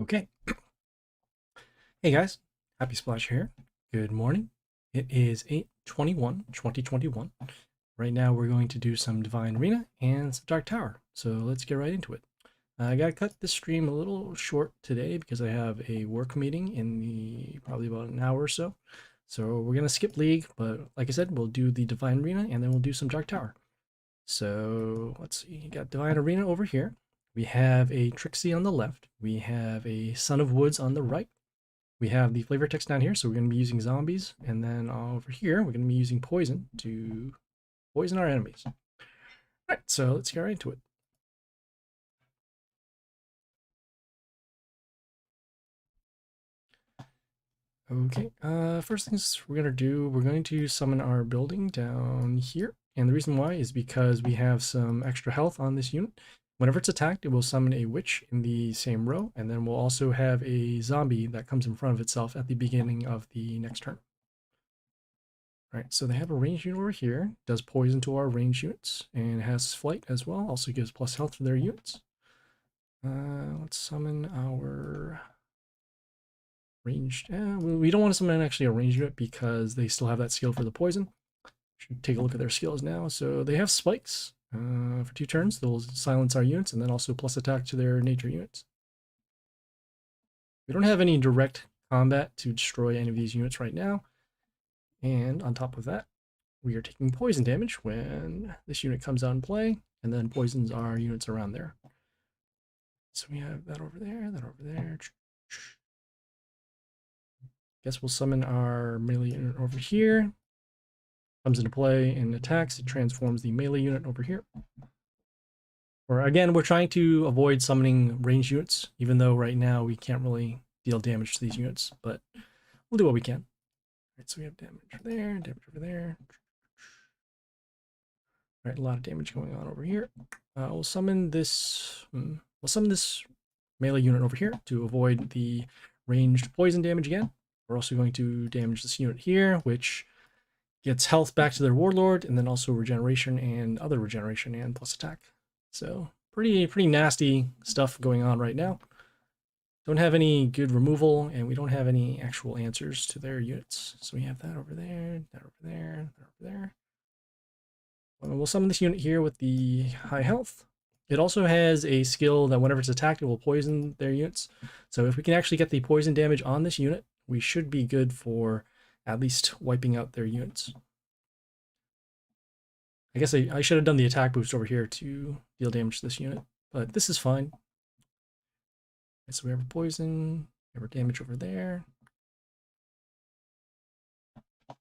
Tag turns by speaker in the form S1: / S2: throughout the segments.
S1: Okay. Hey guys, Happy Splash here. Good morning. It is 8/21/2021. Right now we're going to do some Divine Arena and some Dark Tower. So let's get right into it. I gotta cut this stream a little short today because I have a work meeting in probably about an hour or so. So we're gonna skip League, but like I said, we'll do the Divine Arena and then we'll do some Dark Tower. So let's see, you got Divine Arena over here. We have a Trixie on the left. We have a Son of Woods on the right. We have the flavor text down here, so we're going to be using zombies. And then over here, we're going to be using poison to poison our enemies. All right, so let's get right into it. Okay, first things we're going to do, we're going to summon our building down here. And the reason why is because we have some extra health on this unit. Whenever it's attacked, it will summon a witch in the same row, and then we'll also have a zombie that comes in front of itself at the beginning of the next turn. All right, so they have a range unit over here, does poison to our range units, and has flight as well, also gives plus health to their units. Let's summon our ranged. We don't want to summon actually a range unit because they still have that skill for the poison. Should take a look at their skills now. So they have spikes for 2 turns. They'll silence our units and then also plus attack to their nature units. We don't have any direct combat to destroy any of these units right now. And on top of that, we are taking poison damage when this unit comes out in play, and then poisons our units around there. So we have that over there, that over there. Guess we'll summon our melee unit over here. Comes into play and attacks. It transforms the melee unit over here. Or again, we're trying to avoid summoning ranged units, even though right now we can't really deal damage to these units, but we'll do what we can. All right, so we have damage over there, damage over there. All right, a lot of damage going on over here. We'll summon this. We'll summon this melee unit over here to avoid the ranged poison damage again. We're also going to damage this unit here, which gets health back to their warlord, and then also regeneration and other regeneration and plus attack. So pretty nasty stuff going on right now. Don't have any good removal, and we don't have any actual answers to their units. So we have that over there, that over there, that over there. We'll summon this unit here with the high health. It also has a skill that whenever it's attacked, it will poison their units. So if we can actually get the poison damage on this unit, we should be good for at least wiping out their units. I guess I should have done the attack boost over here to deal damage to this unit, but this is fine. Okay, so we have a poison, we have our damage over there. All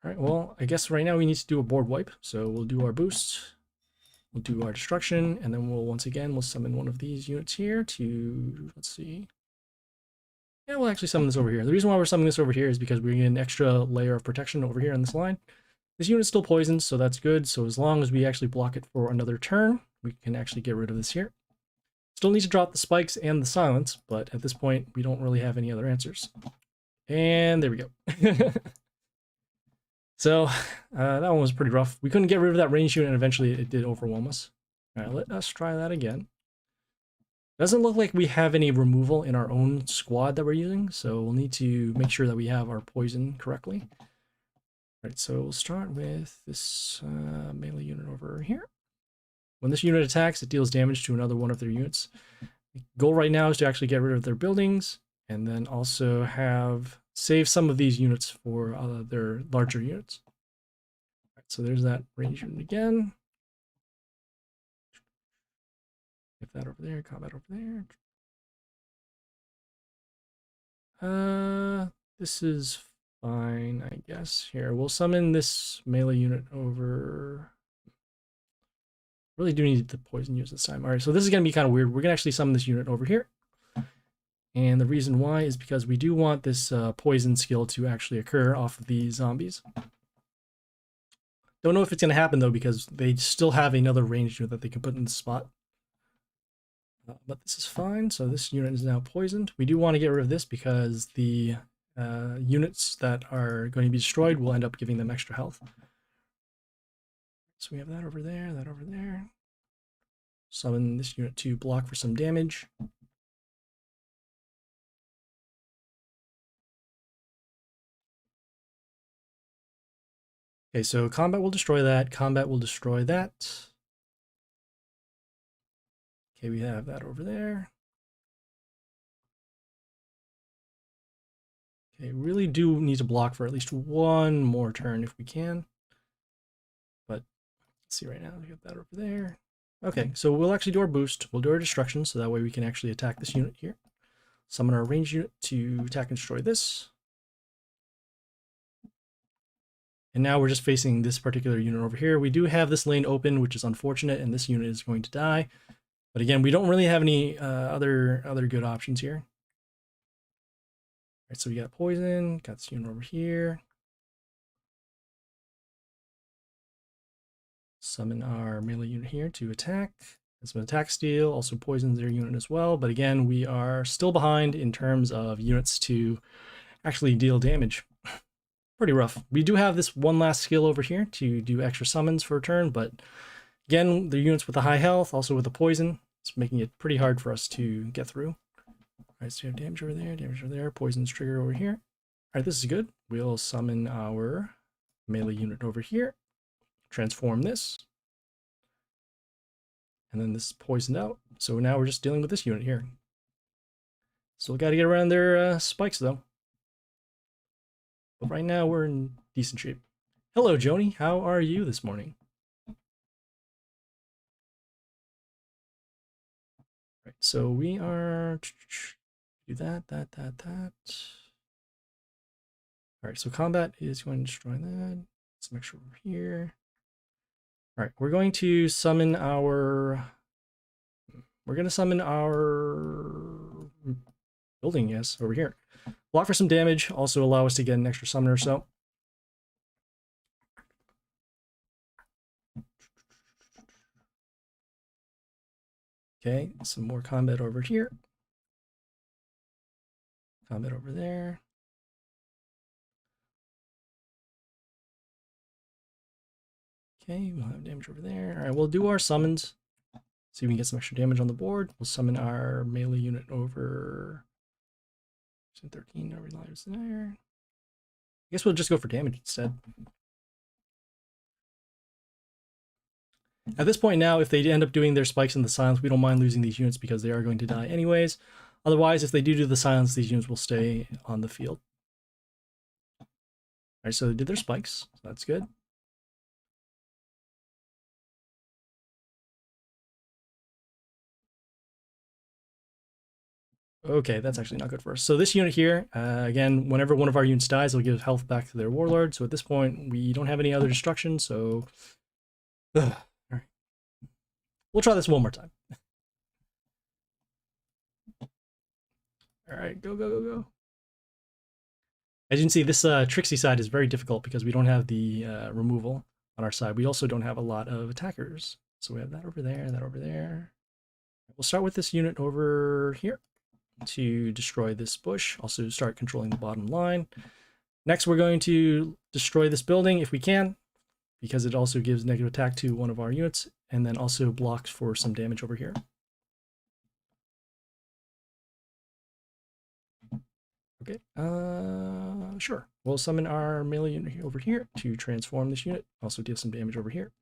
S1: right, well, I guess right now we need to do a board wipe. So we'll do our boost, we'll do our destruction, and then once again, we'll summon one of these units here to, let's see. Yeah, we'll actually summon this over here. The reason why we're summoning this over here is because we get an extra layer of protection over here on this line. This unit's still poisoned, so that's good. So as long as we actually block it for another turn, we can actually get rid of this here. Still need to drop the spikes and the silence, but at this point, we don't really have any other answers. And there we go. So that one was pretty rough. We couldn't get rid of that range unit, and eventually it did overwhelm us. All right, let us try that again. Doesn't look like we have any removal in our own squad that we're using, so we'll need to make sure that we have our poison correctly. All right, so we'll start with this melee unit over here. When this unit attacks, it deals damage to another one of their units. The goal right now is to actually get rid of their buildings, and then also save some of these units for their larger units. Right, so there's that range unit again. Get that over there, combat over there. This is fine, I guess. Here, we'll summon this melee unit over. Really do need the poison use this time. All right, so this is going to be kind of weird. We're going to actually summon this unit over here. And the reason why is because we do want this poison skill to actually occur off of the zombies. Don't know if it's going to happen, though, because they still have another range unit that they can put in the spot. But this is fine, so this unit is now poisoned. We do want to get rid of this because the units that are going to be destroyed will end up giving them extra health. So we have that over there, that over there. Summon this unit to block for some damage. Okay, so combat will destroy that. Combat will destroy that. Okay, we have that over there. Okay, really do need to block for at least one more turn if we can. But let's see right now, we got that over there. Okay, so we'll actually do our boost. We'll do our destruction, so that way we can actually attack this unit here. Summon our ranged unit to attack and destroy this. And now we're just facing this particular unit over here. We do have this lane open, which is unfortunate, and this unit is going to die. But again, we don't really have any other good options here. All right, so we got poison, got this unit over here. Summon our melee unit here to attack. It's an attack steal, also poisons their unit as well. But again, we are still behind in terms of units to actually deal damage. Pretty rough. We do have this one last skill over here to do extra summons for a turn, but again, the units with the high health, also with the poison, it's making it pretty hard for us to get through. All right, so we have damage over there, poison's trigger over here. All right, this is good. We'll summon our melee unit over here, transform this, and then this is poisoned out. So now we're just dealing with this unit here. Still got to get around their spikes though. But right now we're in decent shape. Hello, Joni. How are you this morning? Right, so we are do that. All right, so combat is going to destroy that. Let's make sure we're here. All right, we're going to summon our. We're going to summon our building, yes, over here. Block for some damage, also allow us to get an extra summoner or so. Okay, some more combat over here. Combat over there. Okay, we'll have damage over there. All right, we'll do our summons. See if we can get some extra damage on the board. We'll summon our melee unit over 13 over lives there. I guess we'll just go for damage instead. At this point now, if they end up doing their spikes in the silence, we don't mind losing these units because they are going to die anyways. Otherwise, if they do the silence, these units will stay on the field. All right, so they did their spikes. So that's good. Okay, that's actually not good for us. So this unit here, again, whenever one of our units dies, it'll give health back to their warlord. So at this point, we don't have any other destruction, so... Ugh. All right. We'll try this one more time. All right, go. As you can see, this Trixie side is very difficult because we don't have the removal on our side. We also don't have a lot of attackers. So we have that over there, that over there. We'll start with this unit over here to destroy this bush. Also start controlling the bottom line. Next, we're going to destroy this building if we can, because it also gives negative attack to one of our units, and then also blocks for some damage over here. Okay, sure. We'll summon our melee unit over here to transform this unit, also deal some damage over here.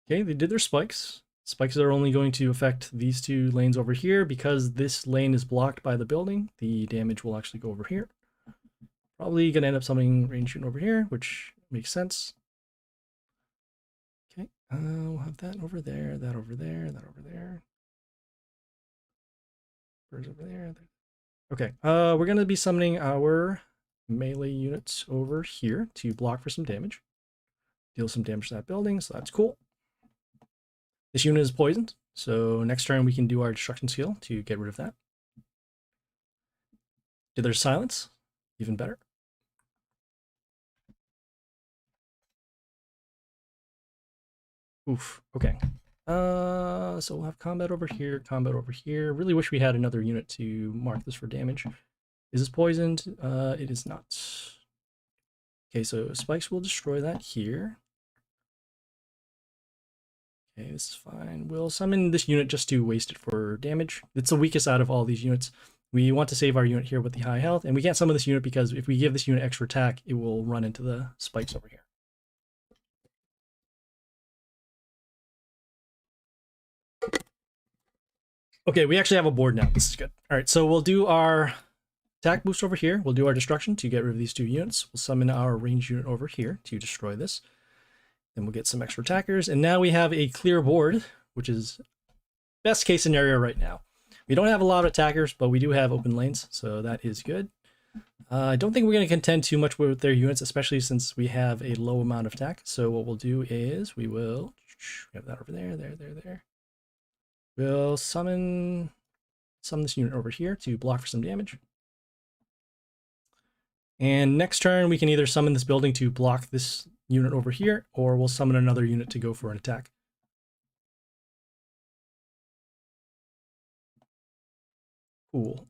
S1: Okay, they did their spikes. Spikes are only going to affect these two lanes over here. Because this lane is blocked by the building, the damage will actually go over here. Probably going to end up summoning range unit over here, which makes sense. Okay, we'll have that over there, that over there, that over there. Birds over there. Okay, we're going to be summoning our melee units over here to block for some damage. Deal some damage to that building, so that's cool. This unit is poisoned, so next turn we can do our destruction skill to get rid of that. Did their silence, even better. Oof, okay. So we'll have combat over here, combat over here. Really wish we had another unit to mark this for damage. Is this poisoned? It is not. Okay, so spikes will destroy that here. Okay, this is fine. We'll summon this unit just to waste it for damage. It's the weakest out of all these units. We want to save our unit here with the high health, and we can't summon this unit because if we give this unit extra attack, it will run into the spikes over here. Okay, we actually have a board now. This is good. All right, so we'll do our attack boost over here. We'll do our destruction to get rid of these 2 units. We'll summon our ranged unit over here to destroy this. Then we'll get some extra attackers. And now we have a clear board, which is best case scenario right now. We don't have a lot of attackers, but we do have open lanes, so that is good. I don't think we're going to contend too much with their units, especially since we have a low amount of attack. So what we'll do is we have that over there. We'll summon this unit over here to block for some damage. And next turn, we can either summon this building to block this unit over here, or we'll summon another unit to go for an attack. Cool.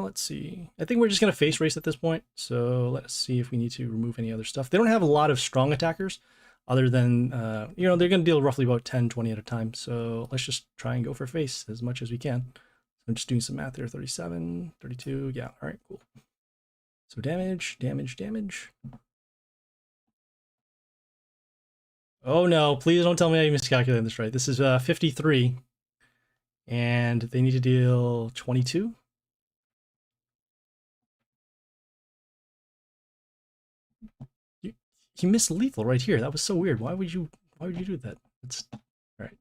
S1: Let's see. I think we're just going to face race at this point. So let's see if we need to remove any other stuff. They don't have a lot of strong attackers other than, you know, they're going to deal roughly about 10, 20 at a time. So let's just try and go for face as much as we can. I'm just doing some math here. 37, 32. Yeah. All right, cool. So damage. Oh no, please don't tell me I miscalculated this right. This is 53. And they need to deal 22. He missed lethal right here. That was so weird. Why would you do that? That's all right.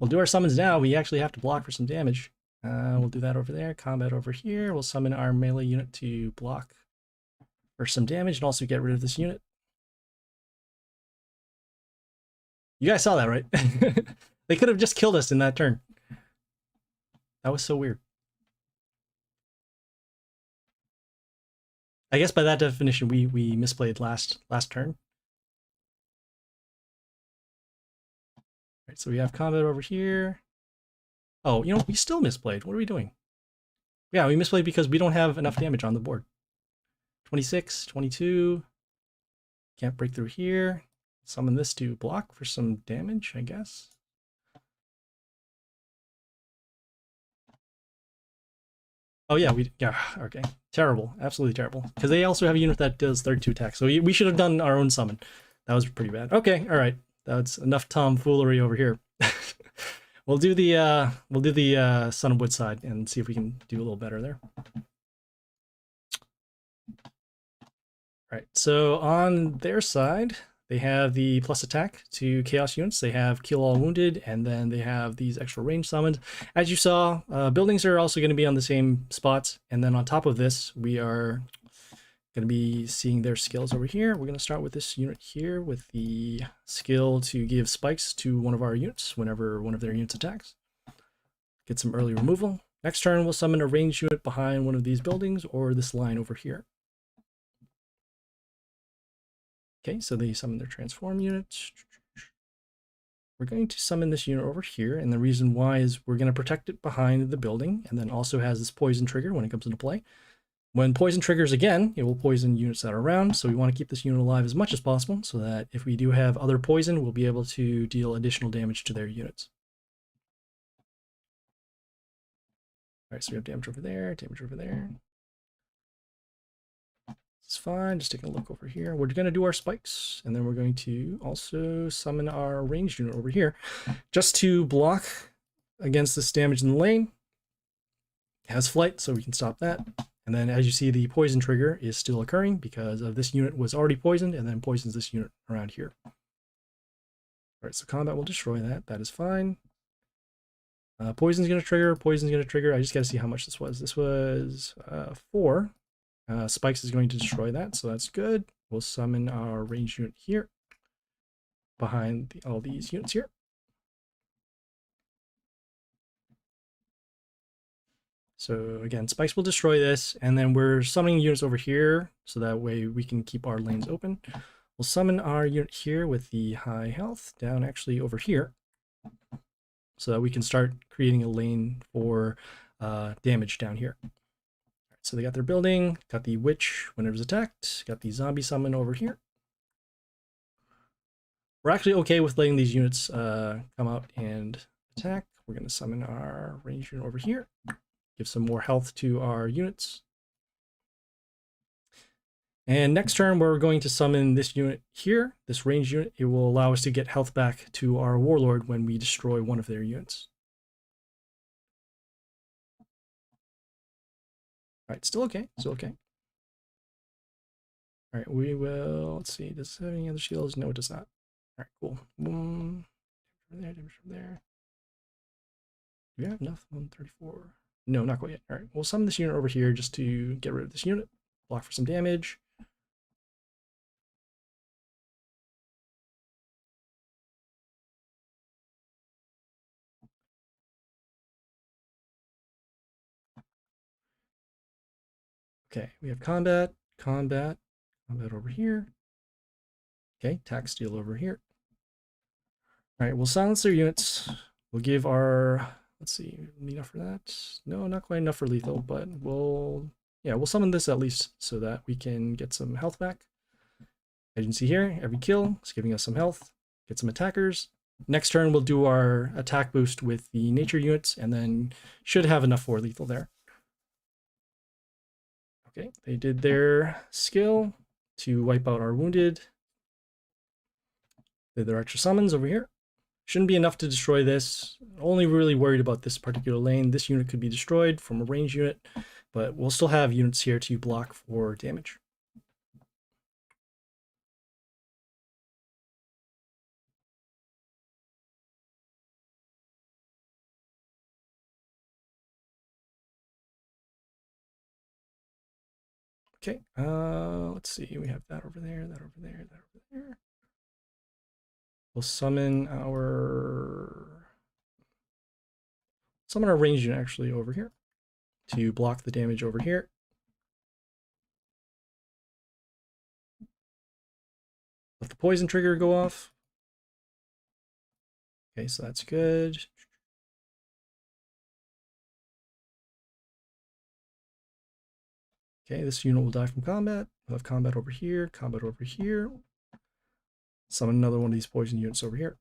S1: We'll do our summons now. We actually have to block for some damage. We'll do that over there. Combat over here. We'll summon our melee unit to block for some damage and also get rid of this unit. You guys saw that, right? They could have just killed us in that turn. That was so weird. I guess by that definition, we misplayed last turn. All right, so we have combat over here. Oh, you know, we still misplayed. What are we doing? Yeah, we misplayed because we don't have enough damage on the board. 26, 22. Can't break through here. Summon this to block for some damage, I guess. Oh yeah, okay. Terrible, absolutely terrible. Because they also have a unit that does 32 attacks, so we should have done our own summon. That was pretty bad. Okay, all right, that's enough tomfoolery over here. we'll do the Son of Wood side and see if we can do a little better there. All right, so on their side, they have the plus attack to chaos units. They have kill all wounded, and then they have these extra range summons. As you saw, buildings are also going to be on the same spots. And then on top of this, we are going to be seeing their skills over here. We're going to start with this unit here with the skill to give spikes to one of our units whenever one of their units attacks. Get some early removal. Next turn, we'll summon a ranged unit behind one of these buildings or this line over here. Okay, so they summon their transform unit. We're going to summon this unit over here, and the reason why is we're going to protect it behind the building, and then also has this poison trigger when it comes into play. When poison triggers again, it will poison units that are around, so we want to keep this unit alive as much as possible, so that if we do have other poison, we'll be able to deal additional damage to their units. All right, so we have damage over there, damage over there. It's fine, just taking a look over here. We're going to do our spikes, and then we're going to also summon our ranged unit over here, just to block against this damage in the lane. It has flight, so we can stop that. And then as you see, the poison trigger is still occurring because of this unit was already poisoned, and then poisons this unit around here. All right, so combat will destroy that. That is fine. Poison's going to trigger, poison's going to trigger. I just got to see how much this was. This was 4. Spikes is going to destroy that, so that's good. We'll summon our ranged unit here behind all these units here. So again, spikes will destroy this, and then we're summoning units over here so that way we can keep our lanes open. We'll summon our unit here with the high health down actually over here so that we can start creating a lane for damage down here. So they got their building, got the witch when it was attacked, got the zombie summon over here. We're actually okay with letting these units come out and attack. We're going to summon our ranged unit over here. give some more health to our units. And next turn, we're going to summon this unit here, this ranged unit. It will allow us to get health back to our warlord when we destroy one of their units. All right, still okay, still okay. All right, we will, let's see, does it have any other shields? No, it does not. All right, cool. Boom. Damage from there. Do we have enough? 134. No, not quite yet. All right, we'll summon this unit over here just to get rid of this unit. Block for some damage. Okay, we have combat, combat, combat over here. Okay, tack steel over here. All right, we'll silence their units. We'll give our, let's see, enough for that? No, not quite enough for lethal, but we'll summon this at least so that we can get some health back. As you can see here, every kill is giving us some health, get some attackers. Next turn, we'll do our attack boost with the nature units, and then should have enough for lethal there. Okay, they did their skill to wipe out our wounded. Did their extra summons over here. Shouldn't be enough to destroy this. Only really worried about this particular lane. This unit could be destroyed from a ranged unit, but we'll still have units here to block for damage. Okay, let's see. We have that over there, that over there, that over there. We'll summon our ranged unit actually over here to block the damage over here. Let the poison trigger go off. Okay, so that's good. Okay, this unit will die from combat. We'll have combat over here, combat over here. Summon another one of these poison units over here.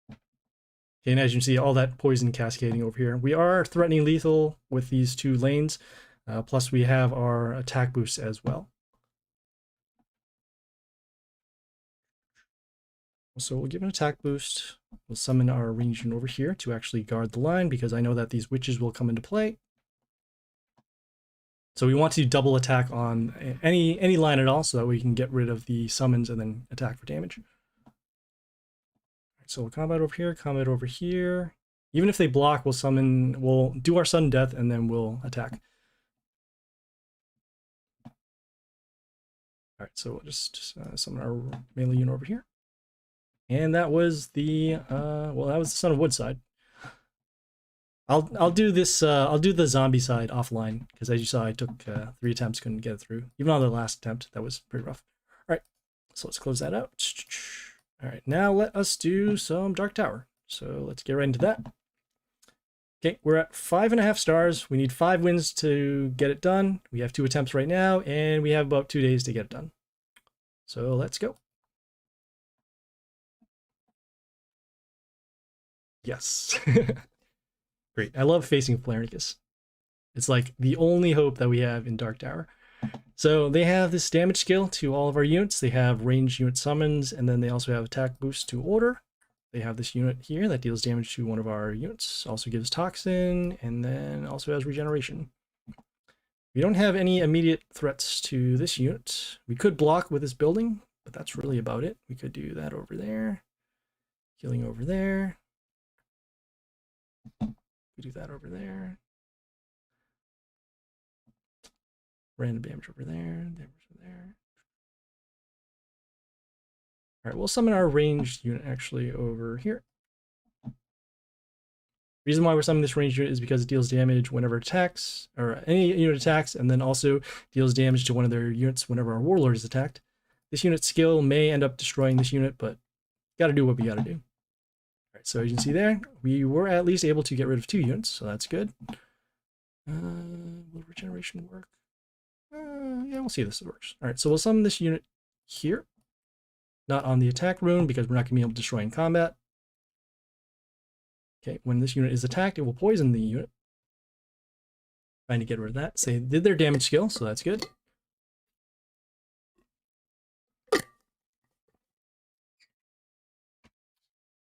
S1: Okay, and as you can see, all that poison cascading over here. We are threatening lethal with these two lanes, plus we have our attack boost as well. So we'll give an attack boost. We'll summon our ranged unit over here to actually guard the line, because I know that these witches will come into play. So we want to double attack on any line at all, so that we can get rid of the summons and then attack for damage. So we'll combat over here, combat over here. Even if they block, we'll do our sudden death, and then we'll attack. All right, so we'll just summon our melee unit over here. And that was the that was the Son of Woodside. I'll do this. I'll do the zombie side offline, because as you saw, I took 3 attempts, couldn't get it through. Even on the last attempt, that was pretty rough. All right, so let's close that out. All right, now let us do some Dark Tower. So let's get right into that. Okay, we're at 5.5 stars. We need 5 wins to get it done. We have 2 attempts right now, and we have about 2 days to get it done. So let's go. Yes. Great. I love facing Flarenicus. It's like the only hope that we have in Dark Tower. So they have this damage skill to all of our units. They have ranged unit summons, and then they also have attack boost to order. They have this unit here that deals damage to one of our units. Also gives toxin, and then also has regeneration. We don't have any immediate threats to this unit. We could block with this building, but that's really about it. We could do that over there. Healing over there. We do that over there. Random damage over there. Damage over there. All right, we'll summon our ranged unit actually over here. Reason why we're summoning this ranged unit is because it deals damage whenever it attacks, or any unit attacks, and then also deals damage to one of their units whenever our warlord is attacked. This unit's skill may end up destroying this unit, but gotta do what we gotta do. All right, so as you can see there, we were at least able to get rid of 2 units, so that's good. Will regeneration work? Yeah, we'll see if this works. All right, so we'll summon this unit here. Not on the attack rune, because we're not going to be able to destroy in combat. Okay, when this unit is attacked, it will poison the unit. Trying to get rid of that. So they did their damage skill, so that's good.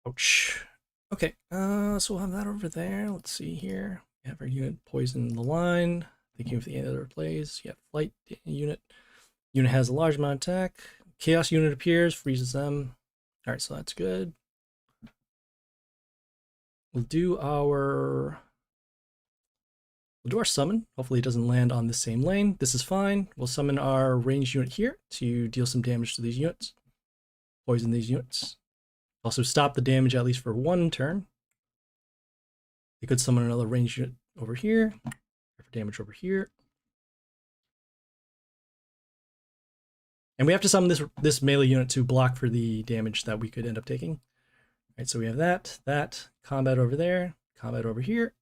S1: Ouch. Okay, so we'll have that over there. Let's see here. We have our unit poison the line. Thinking of the other plays. You have flight unit. Unit has a large amount of attack. Chaos unit appears, freezes them. Alright, so that's good. We'll do our summon. Hopefully it doesn't land on the same lane. This is fine. We'll summon our ranged unit here to deal some damage to these units. Poison these units. Also stop the damage at least for one turn. We could summon another ranged unit over here. For damage over here. And we have to summon this melee unit to block for the damage that we could end up taking. All right, so we have that, combat over there, combat over here.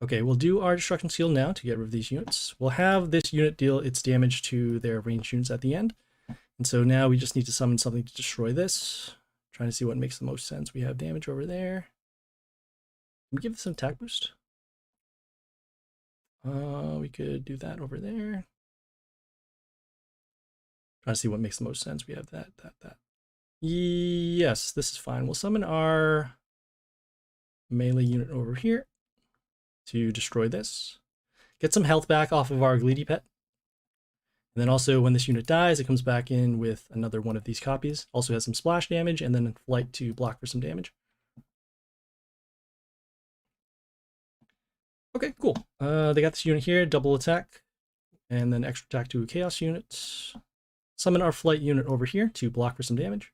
S1: Okay, we'll do our destruction seal now to get rid of these units. We'll have this unit deal its damage to their ranged units at the end. And so now we just need to summon something to destroy this. Trying to see what makes the most sense. We have damage over there. Can we give this an attack boost? We could do that over there. Trying to see what makes the most sense. We have that. Yes, this is fine. We'll summon our melee unit over here to destroy this. Get some health back off of our Gleedy pet. And then also when this unit dies, it comes back in with another one of these copies. Also has some splash damage and then flight to block for some damage. Okay, cool. They got this unit here, double attack, and then extra attack to chaos units. Summon our flight unit over here to block for some damage.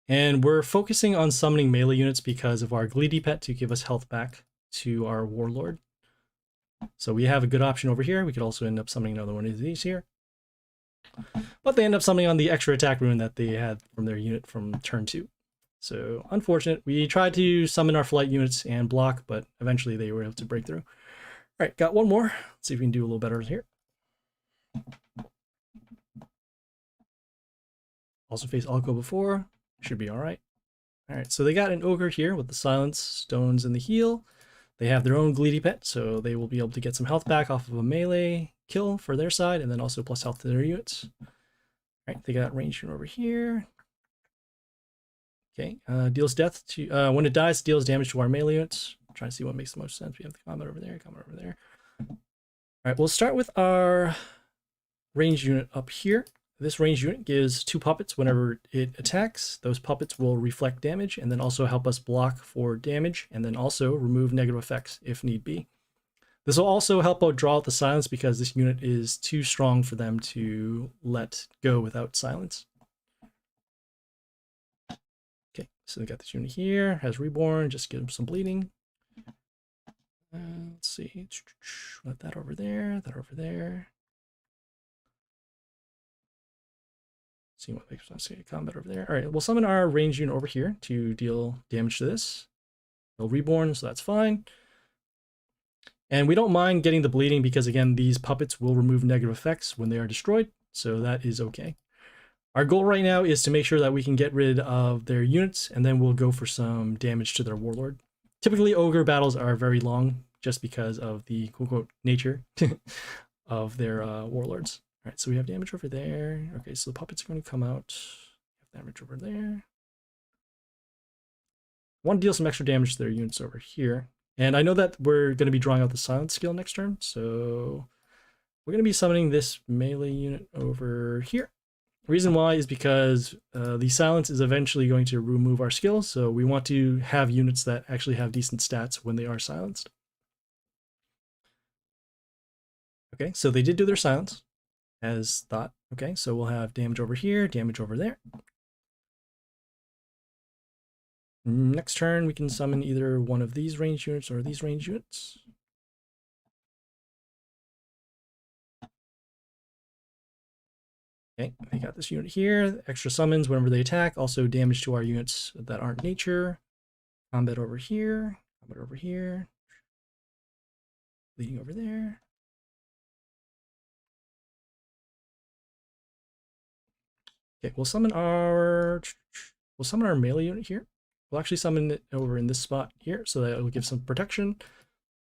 S1: And we're focusing on summoning melee units because of our Gleedy pet to give us health back to our warlord. So we have a good option over here. We could also end up summoning another one of these here. But they end up summoning on the extra attack rune that they had from their unit from turn 2. So unfortunate. We tried to summon our flight units and block, but eventually they were able to break through. All right, got one more. Let's see if we can do a little better here. Also face Alco before. Should be all right. All right, so they got an ogre here with the silence, stones, and the heal. They have their own Gleedy pet, so they will be able to get some health back off of a melee kill for their side, and then also plus health to their units. All right, they got ranged over here. Okay, deals death to when it dies, deals damage to our melee units. I'm trying to see what makes the most sense. We have the combat over there, combat over there. All right, we'll start with our ranged unit up here. This ranged unit gives 2 puppets whenever it attacks. Those puppets will reflect damage and then also help us block for damage and then also remove negative effects if need be. This will also help out draw out the silence because this unit is too strong for them to let go without silence. Okay, so we got this unit here, has reborn, just give him some bleeding. Let's see, let that over there, that over there. See what makes sense. Combat over there. All right, we'll summon our ranged unit over here to deal damage to this. They'll reborn, so that's fine. And we don't mind getting the bleeding because, again, these puppets will remove negative effects when they are destroyed, so that is okay. Our goal right now is to make sure that we can get rid of their units, and then we'll go for some damage to their warlord. Typically, ogre battles are very long just because of the quote-unquote nature of their warlords. All right, so we have damage over there. Okay, so the puppets are going to come out. Damage over there. I want to deal some extra damage to their units over here. And I know that we're going to be drawing out the silence skill next turn, so we're going to be summoning this melee unit over here. The reason why is because the silence is eventually going to remove our skill, so we want to have units that actually have decent stats when they are silenced. Okay, so they did do their silence, as thought. Okay, so we'll have damage over here, damage over there. Next turn, we can summon either one of these ranged units or these ranged units. Okay, we got this unit here. Extra summons whenever they attack. Also damage to our units that aren't nature. Combat over here. Combat over here. Bleeding over there. Okay, we'll summon our melee unit here. We'll actually summon it over in this spot here so that it will give some protection.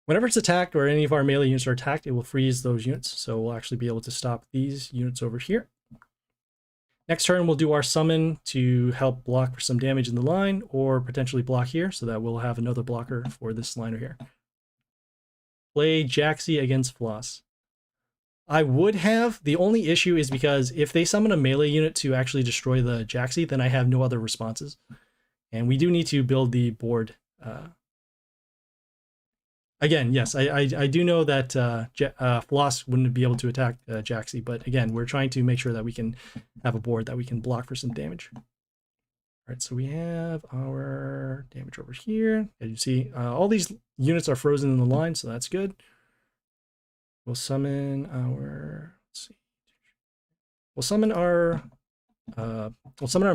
S1: Whenever it's attacked or any of our melee units are attacked, it will freeze those units. So we'll actually be able to stop these units over here. Next turn, we'll do our summon to help block for some damage in the line or potentially block here so that we'll have another blocker for this liner here. Play Jaxi against Floss. I would have. The only issue is because if they summon a melee unit to actually destroy the Jaxi, then I have no other responses. And we do need to build the board. Again, yes, I do know that Floss wouldn't be able to attack Jaxi, but again, we're trying to make sure that we can have a board that we can block for some damage. All right, so we have our damage over here. As you see, all these units are frozen in the line, so that's good. We'll summon our, let's see. We'll summon our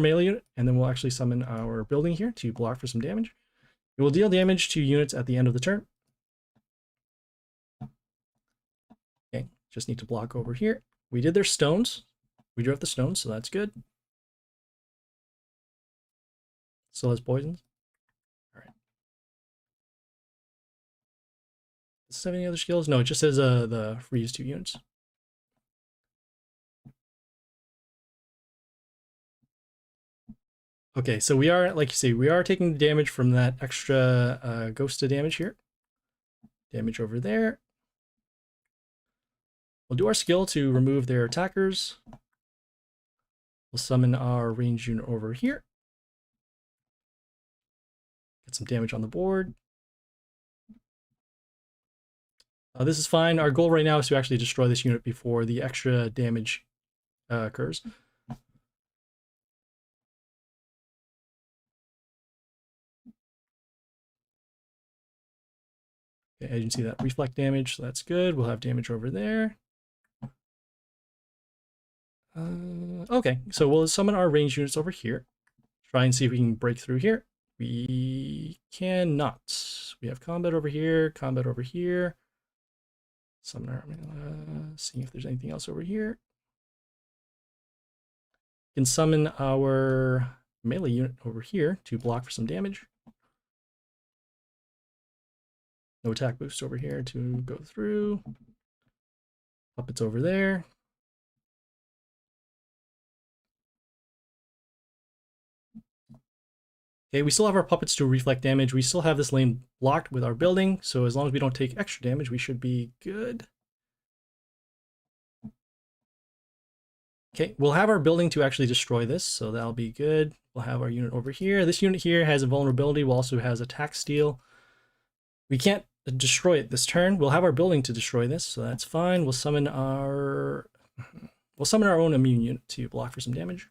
S1: melee unit, and then we'll actually summon our building here to block for some damage. It will deal damage to units at the end of the turn. Okay, just need to block over here. We did their stones. We drew up the stones, so that's good. Still has poisons. All right. Does it have any other skills? No, it just says the freeze 2 units. Okay, so we are, like you see, we are taking damage from that extra ghost to damage here. Damage over there. We'll do our skill to remove their attackers. We'll summon our ranged unit over here. Get some damage on the board. This is fine. Our goal right now is to actually destroy this unit before the extra damage occurs. Okay, as you can see that reflect damage, so that's good. We'll have damage over there. Okay, so we'll summon our ranged units over here. Try and see if we can break through here. We cannot. We have combat over here, combat over here. Summon our, seeing if there's anything else over here. We can summon our melee unit over here to block for some damage. No attack boost over here to go through. Puppets over there. Okay, we still have our puppets to reflect damage. We still have this lane blocked with our building, so as long as we don't take extra damage, we should be good. Okay, we'll have our building to actually destroy this, so that'll be good. We'll have our unit over here. This unit here has a vulnerability, will also has attack steal. We can't destroy it this turn. We'll have our building to destroy this, so that's fine. We'll summon our own immune unit to block for some damage.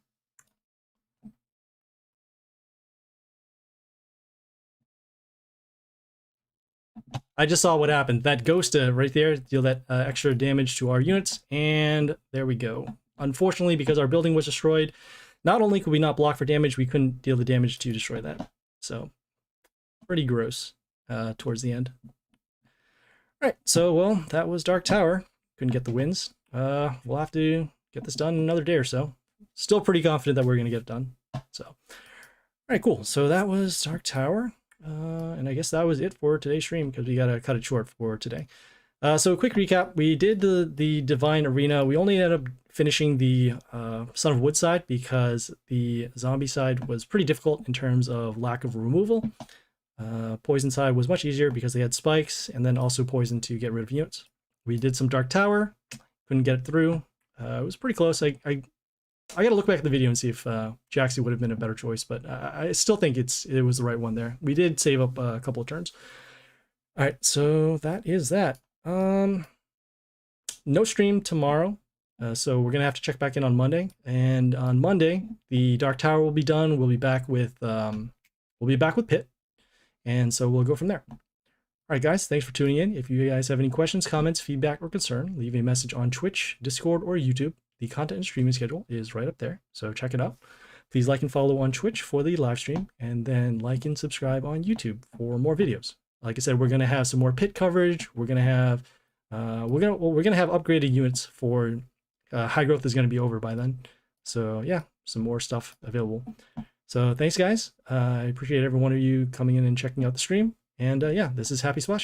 S1: I just saw what happened. That ghost right there deal that extra damage to our units, and there we go. Unfortunately, because our building was destroyed, not only could we not block for damage, we couldn't deal the damage to destroy that. So, pretty gross towards the end. All right, so, well, that was Dark Tower. Couldn't get the wins. We'll have to get this done in another day or so. Still pretty confident that we're going to get it done. So, all right, cool. So that was Dark Tower. And I guess that was it for today's stream because we got to cut it short for today. So a quick recap, we did the Divine Arena. We only ended up finishing the Son of Wood side because the zombie side was pretty difficult in terms of lack of removal. Poison side was much easier because they had spikes and then also poison to get rid of units. We did some Dark Tower, couldn't get it through. It was pretty close. I gotta look back at the video and see if Jaxi would have been a better choice, but I still think it was the right one there. We did save up a couple of turns. All right, so that is that. No stream tomorrow, so we're gonna have to check back in on Monday. And on Monday, the Dark Tower will be done. We'll be back with Pit, and so we'll go from there. All right, guys, thanks for tuning in. If you guys have any questions, comments, feedback, or concern, leave a message on Twitch, Discord, or YouTube. The content and streaming schedule is right up there, so check it out. Please like and follow on Twitch for the live stream, and then like and subscribe on YouTube for more videos. Like I said, we're gonna have some more pit coverage. We're gonna have we're gonna have upgraded units for high growth is gonna be over by then. So yeah, some more stuff available. So thanks, guys. I appreciate every one of you coming in and checking out the stream. And yeah, this is Happy Splasher.